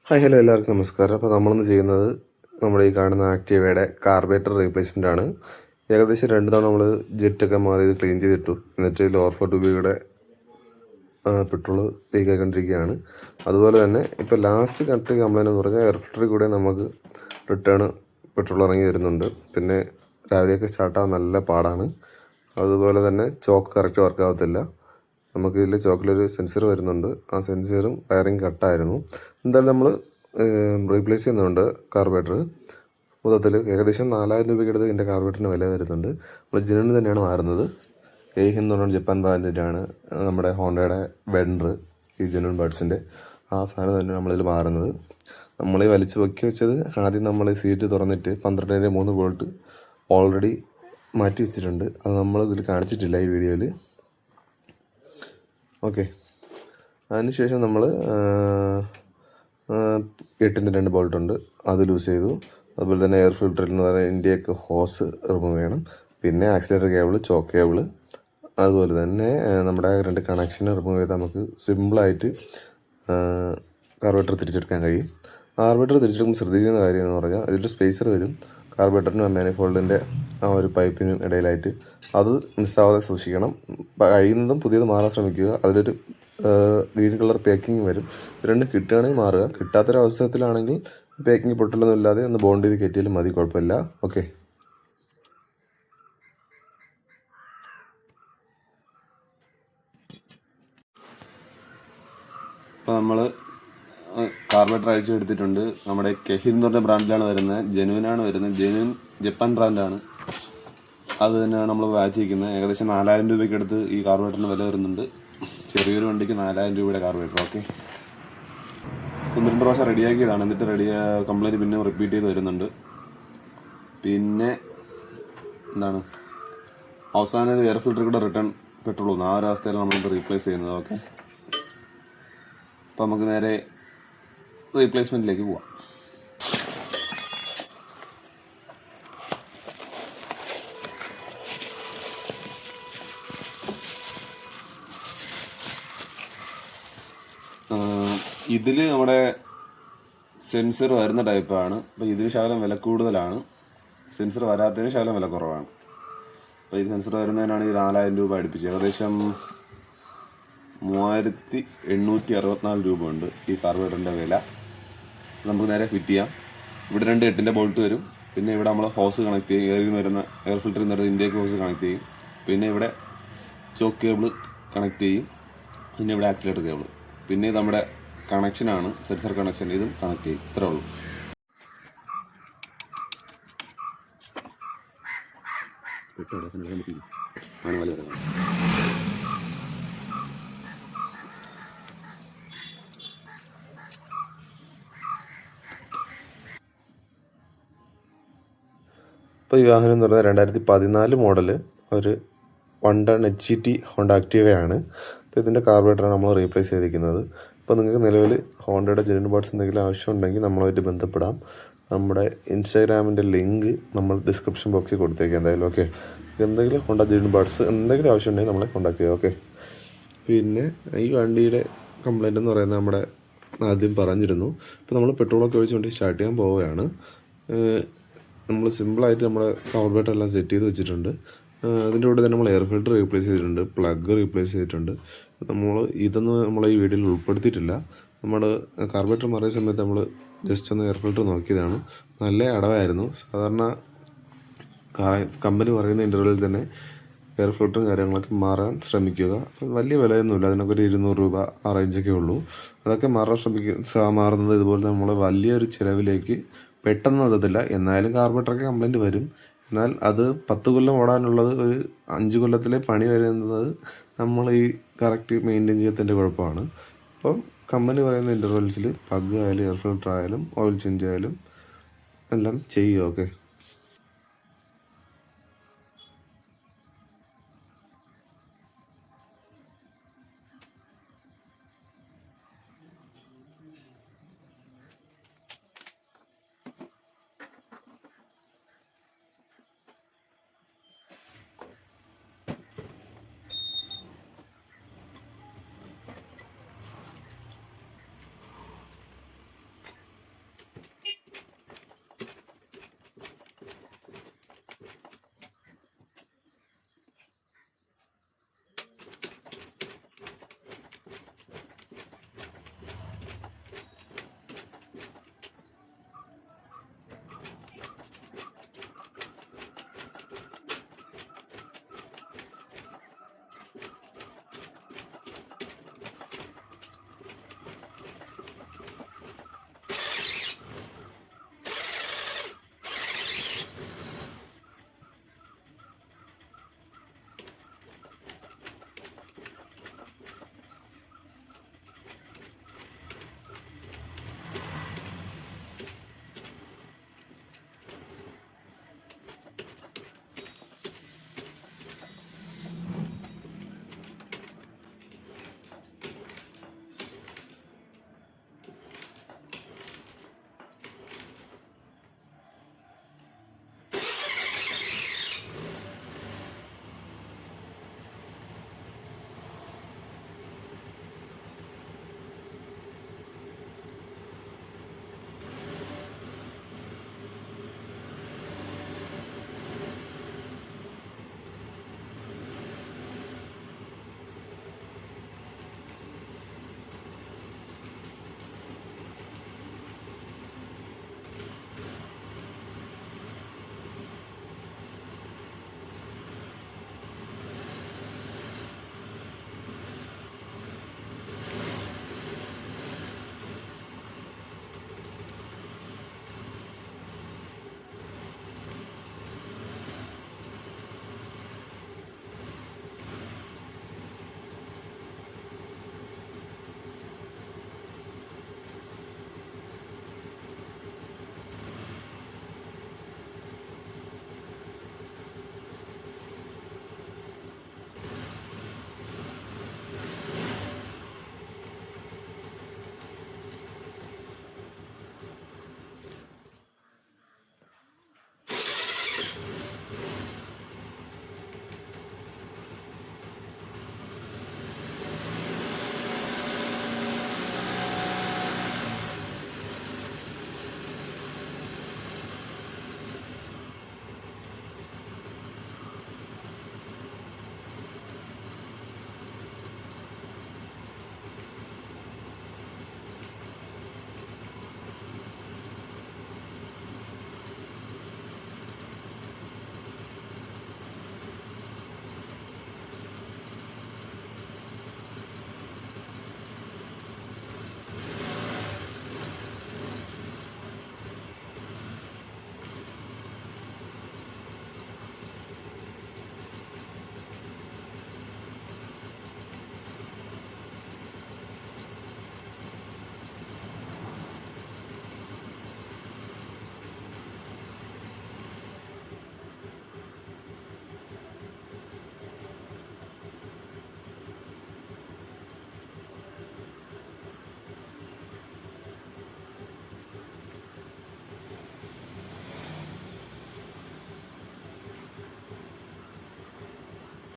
Hi hello എല്ലാവർക്കും നമസ്കാരം. അപ്പോൾ നമ്മളിന്ന് ചെയ്യുന്നത് നമ്മുടെ ഈ കാണുന്ന ആക്റ്റീവയുടെ കാർബേറ്റർ റീപ്ലേസ്മെൻ്റ് ആണ്. ഏകദേശം 2 തവണ നമ്മൾ ജെറ്റൊക്കെ മാറി ഇത് ക്ലീൻ ചെയ്തിട്ടു. എന്നിട്ട് ഇതിൽ ഓവർഫ്ലോ ട്യൂബുകളുടെ പെട്രോൾ ലീക്ക് ആയിക്കൊണ്ടിരിക്കുകയാണ്. അതുപോലെ തന്നെ ഇപ്പോൾ ലാസ്റ്റ് കറക്റ്റ് കംപ്ലൈൻറ്റ് എന്ന് പറഞ്ഞാൽ എയർ ഫിൽറ്ററിൽ കൂടെ നമുക്ക് റിട്ടേൺ പെട്രോൾ ഇറങ്ങി വരുന്നുണ്ട്. പിന്നെ രാവിലെയൊക്കെ സ്റ്റാർട്ടാകാൻ നല്ല പാടാണ്. അതുപോലെ തന്നെ ചോക്ക് കറക്റ്റ് വർക്ക് ആകത്തില്ല. നമുക്ക് ഇതിൽ ചോക്കിലൊരു സെൻസർ വരുന്നുണ്ട്. ആ സെൻസറും വയറിങ് കട്ടായിരുന്നു. എന്തായാലും നമ്മൾ റീപ്ലേസ് ചെയ്യുന്നുണ്ട് കാർബേറ്റർ. മൊത്തത്തിൽ ഏകദേശം 4000 രൂപയ്ക്ക് അടുത്ത് ഇതിൻ്റെ കാർബേറ്ററിന് വില വരുന്നുണ്ട്. നമ്മൾ ജിനന് തന്നെയാണ് മാറുന്നത്. കെയ്ഹിൻ എന്ന് പറഞ്ഞ ജപ്പാൻ ബ്രാൻഡിൻ്റെയാണ് നമ്മുടെ ഹോണ്ടയുടെ വെൻഡർ, ഈ ജെനുവിൻ ബഡ്സിൻ്റെ ആ സാധനം തന്നെ നമ്മളിതിൽ മാറുന്നത്. നമ്മൾ വലിച്ച് പൊക്കി വെച്ചത് ആദ്യം നമ്മൾ സീറ്റ് തുറന്നിട്ട് 12.3 വോൾട്ട് ഓൾറെഡി മാറ്റി വെച്ചിട്ടുണ്ട്. അത് നമ്മൾ ഇതിൽ കാണിച്ചിട്ടില്ല ഈ വീഡിയോയിൽ. ഓക്കെ, അതിനുശേഷം നമ്മൾ 8ൻ്റെ 2 ബോൾട്ടുണ്ട്, അത് ലൂസ് ചെയ്തു. അതുപോലെ തന്നെ എയർ ഫിൽറ്ററിൽ എന്ന് പറയുന്ന ഇന്ത്യക്ക് ഹോസ് റിമൂവ് ചെയ്യണം. പിന്നെ ആക്സിലേറ്റർ കേബിൾ, ചോക്ക് കേബിൾ, അതുപോലെ തന്നെ നമ്മുടെ 2 കണക്ഷൻ റിമൂവ് ചെയ്താൽ നമുക്ക് സിമ്പിളായിട്ട് കാർബേറ്റർ തിരിച്ചെടുക്കാൻ കഴിയും. കാർബേറ്റർ തിരിച്ചെടുക്കുമ്പോൾ ശ്രദ്ധിക്കുന്ന കാര്യം എന്ന് പറഞ്ഞാൽ അതിൻ്റെ സ്പേസർ വരും കാർബേറ്ററിനും മാനിഫോൾഡിൻ്റെ ആ ഒരു പൈപ്പിനും ഇടയിലായിട്ട്. അത് മിസ്സാവാതെ സൂക്ഷിക്കണം. കഴിയുന്നതും പുതിയത് മാറാൻ ശ്രമിക്കുക. അതിലൊരു ഗ്രീൻ കളർ പാക്കിങ് വരും. രണ്ടും കിട്ടുകയാണെങ്കിൽ മാറുക. കിട്ടാത്തൊരവസരത്തിലാണെങ്കിൽ പാക്കിങ് പൊട്ടലൊന്നും ഇല്ലാതെ ഒന്ന് ബോണ്ട് ചെയ്ത് കയറ്റിയാലും മതി, കുഴപ്പമില്ല. ഓക്കെ, ഇപ്പോൾ നമ്മൾ കാർബേറ്റർ അഴിച്ചു എടുത്തിട്ടുണ്ട്. നമ്മുടെ കെഹിൻ എന്ന് പറഞ്ഞ ബ്രാൻഡിലാണ് വരുന്നത്. ജെനുവിനാണ് വരുന്നത്. ജെനുവിൻ ജപ്പാൻ ബ്രാൻഡാണ്. അത് തന്നെയാണ് നമ്മൾ വാങ്ങിച്ചിരിക്കുന്നത്. ഏകദേശം 4000 രൂപയ്ക്ക് അടുത്ത് ഈ കാർബേറ്ററിന് വില വരുന്നുണ്ട്. ചെറിയൊരു വണ്ടിക്ക് 4000 രൂപയുടെ കാർബേറ്റർ. ഓക്കെ, 1-2 പ്രാവശ്യം റെഡിയാക്കിയതാണ്. എന്നിട്ട് കംപ്ലൈൻറ്റ് പിന്നെ റിപ്പീറ്റ് ചെയ്ത് വരുന്നുണ്ട്. പിന്നെ എന്താണ്, അവസാനം എയർ ഫിൽറ്റർ കൂടെ റിട്ടേൺ പെട്രോൾ വന്നു. ആ ഒരു അവസ്ഥയിലാണ് നമ്മളിത് റീപ്ലേസ് ചെയ്യുന്നത്. ഓക്കെ, അപ്പോൾ നമുക്ക് നേരെ റീപ്ലേസ്മെൻറ്റിലേക്ക് പോവാം. ഇതിൽ നമ്മുടെ സെൻസർ വരുന്ന ടൈപ്പാണ്. അപ്പോൾ ഇതിന് ശകലം വില കൂടുതലാണ്. സെൻസർ വരാത്തതിന് ശകലം വില കുറവാണ്. അപ്പോൾ ഇത് സെൻസർ വരുന്നതിനാണ് ഈ 4000 രൂപ അടുപ്പിച്ച്. ഏകദേശം 3864 രൂപ ഉണ്ട് ഈ കാർബേറ്ററിൻ്റെ വില. നമുക്ക് നേരെ ഫിറ്റ് ചെയ്യാം. ഇവിടെ 2 8ൻ്റെ ബോൾട്ട് വരും. പിന്നെ ഇവിടെ നമ്മൾ ഹോസ് കണക്ട് ചെയ്യും. എയർ ഫിൽറ്ററിൽ നിന്ന് വരുന്ന ഇന്ത്യക്ക് ഹോസ് കണക്ട് ചെയ്യും. പിന്നെ ഇവിടെ ചോക്ക് കേബിൾ കണക്ട് ചെയ്യും. പിന്നെ ഇവിടെ ആക്സിലേറ്റർ കേബിൾ. പിന്നെ ഇത് നമ്മുടെ കണക്ഷനാണ്, സെൻസർ കണക്ഷൻ. ഇതും കണക്ട് ചെയ്യും. ഇത്രേ ഉള്ളൂ. ഇപ്പോൾ ഈ വാഹനം എന്ന് പറഞ്ഞാൽ 2014 മോഡൽ ഒരു 1 ടൺ HET ഹോണ്ട ആക്റ്റീവയാണ്. അപ്പോൾ ഇതിൻ്റെ കാർബറേറ്ററാണ് നമ്മൾ റീപ്ലേസ് ചെയ്തിരിക്കുന്നത്. അപ്പോൾ നിങ്ങൾക്ക് നിലവിൽ ഹോണ്ടയുടെ ജെനുവിൻ പാർട്സ് എന്തെങ്കിലും ആവശ്യമുണ്ടെങ്കിൽ നമ്മളുമായിട്ട് ബന്ധപ്പെടാം. നമ്മുടെ ഇൻസ്റ്റാഗ്രാമിൻ്റെ ലിങ്ക് നമ്മൾ ഡിസ്ക്രിപ്ഷൻ ബോക്സിൽ കൊടുത്തേക്കാം എന്തായാലും. ഓക്കെ, എന്തെങ്കിലും ഹോണ്ട ജെനുവിൻ പാർട്സ് എന്തെങ്കിലും ആവശ്യമുണ്ടെങ്കിൽ നമ്മളെ കോൺടാക്ട് ചെയ്യുക. ഓക്കെ, പിന്നെ ഈ വണ്ടിയുടെ കംപ്ലൈൻറ്റ് എന്ന് പറയുന്നത് നമ്മുടെ ആദ്യം പറഞ്ഞിരുന്നു. ഇപ്പോൾ നമ്മൾ പെട്രോളൊക്കെ ഒഴിച്ച് വണ്ടി സ്റ്റാർട്ട് ചെയ്യാൻ പോവുകയാണ്. നമ്മൾ സിമ്പിളായിട്ട് നമ്മുടെ കാർബറേറ്റർ എല്ലാം സെറ്റ് ചെയ്ത് വെച്ചിട്ടുണ്ട്. അതിൻ്റെ കൂടെ തന്നെ നമ്മൾ എയർ ഫിൽറ്റർ റീപ്ലേസ് ചെയ്തിട്ടുണ്ട്, പ്ലഗ് റീപ്ലേസ് ചെയ്തിട്ടുണ്ട്. ഇതൊന്നും നമ്മൾ ഈ വീഡിയോയിൽ ഉൾപ്പെടുത്തിയിട്ടില്ല. നമ്മൾ കാർബറേറ്റർ മാറിയ സമയത്ത് നമ്മൾ ജസ്റ്റ് ഒന്ന് എയർ ഫിൽറ്റർ നോക്കിയതാണ്. നല്ല അടവായിരുന്നു. സാധാരണ കമ്പനി പറയുന്ന ഇൻ്റർവെല്ലിൽ തന്നെ എയർ ഫിൽറ്ററും കാര്യങ്ങളൊക്കെ മാറാൻ ശ്രമിക്കുക. വലിയ വിലയൊന്നുമില്ല, അതിനൊക്കെ ഒരു 200 രൂപ ആ റേഞ്ചൊക്കെ ഉള്ളൂ. അതൊക്കെ മാറുന്നത് ഇതുപോലെ നമ്മൾ വലിയൊരു ചിലവിലേക്ക് പെട്ടെന്ന് എത്തത്തില്ല. എന്നാലും കാർബറേറ്ററൊക്കെ കംപ്ലൈൻറ്റ് വരും. എന്നാൽ അത് 10 കൊല്ലം ഓടാനുള്ളത് ഒരു 5 കൊല്ലത്തിലെ പണി വരുന്നത് നമ്മൾ ഈ കറക്റ്റ് മെയിൻറ്റെയിൻ ചെയ്യാത്തതിൻ്റെ കുഴപ്പമാണ്. അപ്പം കമ്പനി പറയുന്ന ഇൻ്റർവെൽസിൽ പ്ലഗ് ആയാലും എയർ ഫിൽറ്റർ ആയാലും ഓയിൽ ചേഞ്ച് ആയാലും എല്ലാം ചെയ്യുക. ഓക്കെ,